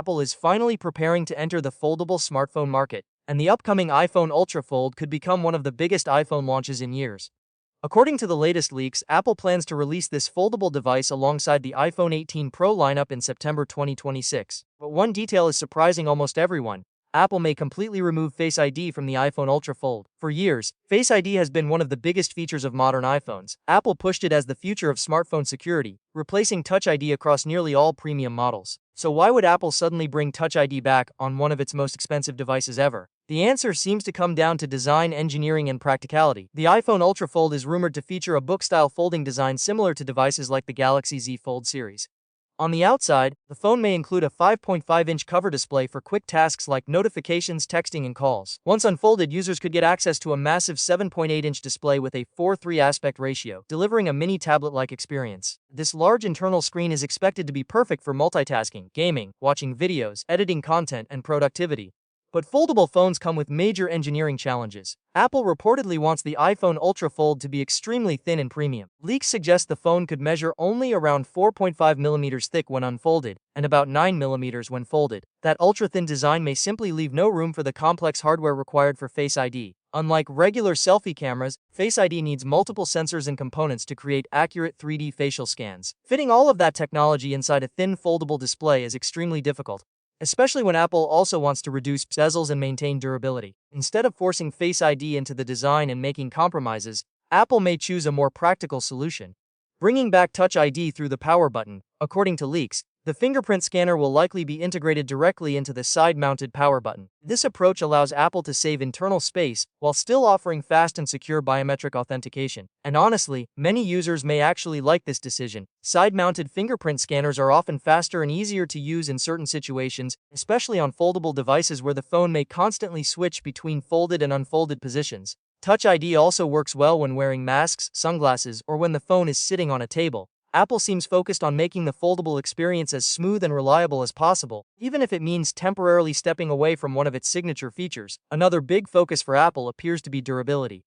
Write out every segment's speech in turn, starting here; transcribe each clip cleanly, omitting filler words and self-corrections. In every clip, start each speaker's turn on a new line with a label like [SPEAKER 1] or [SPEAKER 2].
[SPEAKER 1] Apple is finally preparing to enter the foldable smartphone market, and the upcoming iPhone Ultra Fold could become one of the biggest iPhone launches in years. According to the latest leaks, Apple plans to release this foldable device alongside the iPhone 18 Pro lineup in September 2026. But one detail is surprising almost everyone. Apple may completely remove Face ID from the iPhone Ultra Fold. For years, Face ID has been one of the biggest features of modern iPhones. Apple pushed it as the future of smartphone security, replacing Touch ID across nearly all premium models. So why would Apple suddenly bring Touch ID back on one of its most expensive devices ever? The answer seems to come down to design, engineering, and practicality. The iPhone Ultra Fold is rumored to feature a book-style folding design similar to devices like the Galaxy Z Fold series. On the outside, the phone may include a 5.5-inch cover display for quick tasks like notifications, texting, and calls. Once unfolded, users could get access to a massive 7.8-inch display with a 4:3 aspect ratio, delivering a mini tablet-like experience. This large internal screen is expected to be perfect for multitasking, gaming, watching videos, editing content, and productivity. But foldable phones come with major engineering challenges. Apple reportedly wants the iPhone Ultra Fold to be extremely thin and premium. Leaks suggest the phone could measure only around 4.5 millimeters thick when unfolded, and about 9 millimeters when folded. That ultra-thin design may simply leave no room for the complex hardware required for Face ID. Unlike regular selfie cameras, Face ID needs multiple sensors and components to create accurate 3D facial scans. Fitting all of that technology inside a thin foldable display is extremely difficult, especially when Apple also wants to reduce bezels and maintain durability. Instead of forcing Face ID into the design and making compromises, Apple may choose a more practical solution, bringing back Touch ID through the power button. According to leaks, the fingerprint scanner will likely be integrated directly into the side-mounted power button. This approach allows Apple to save internal space while still offering fast and secure biometric authentication. And honestly, many users may actually like this decision. Side-mounted fingerprint scanners are often faster and easier to use in certain situations, especially on foldable devices where the phone may constantly switch between folded and unfolded positions. Touch ID also works well when wearing masks, sunglasses, or when the phone is sitting on a table. Apple seems focused on making the foldable experience as smooth and reliable as possible, even if it means temporarily stepping away from one of its signature features. Another big focus for Apple appears to be durability.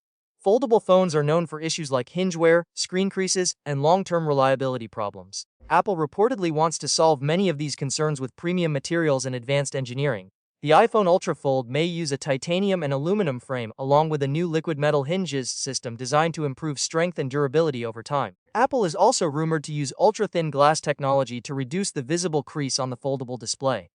[SPEAKER 1] Foldable phones are known for issues like hinge wear, screen creases, and long-term reliability problems. Apple reportedly wants to solve many of these concerns with premium materials and advanced engineering. The iPhone Ultra Fold may use a titanium and aluminum frame along with a new liquid metal hinges system designed to improve strength and durability over time. Apple is also rumored to use ultra-thin glass technology to reduce the visible crease on the foldable display.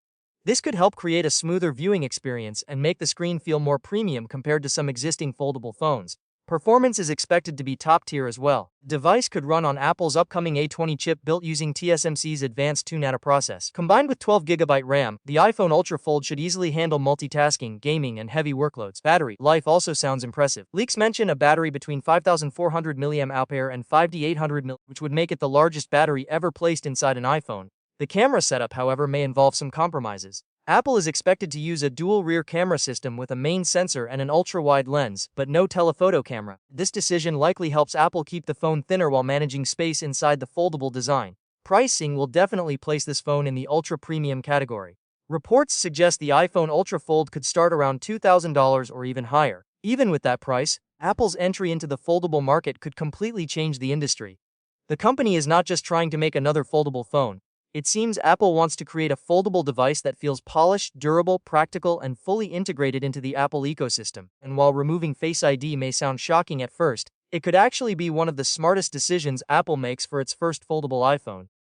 [SPEAKER 1] This could help create a smoother viewing experience and make the screen feel more premium compared to some existing foldable phones. Performance is expected to be top tier as well. The device could run on Apple's upcoming A20 chip built using TSMC's advanced 2nm process. Combined with 12GB RAM, the iPhone Ultra Fold should easily handle multitasking, gaming, and heavy workloads. Battery life also sounds impressive. Leaks mention a battery between 5,400 mAh and 5,800 mAh, which would make it the largest battery ever placed inside an iPhone. The camera setup, however, may involve some compromises. Apple is expected to use a dual rear camera system with a main sensor and an ultra-wide lens, but no telephoto camera. This decision likely helps Apple keep the phone thinner while managing space inside the foldable design. Pricing will definitely place this phone in the ultra-premium category. Reports suggest the iPhone Ultra Fold could start around $2,000 or even higher. Even with that price, Apple's entry into the foldable market could completely change the industry. The company is not just trying to make another foldable phone. It seems Apple wants to create a foldable device that feels polished, durable, practical, and fully integrated into the Apple ecosystem. And while removing Face ID may sound shocking at first, it could actually be one of the smartest decisions Apple makes for its first foldable iPhone.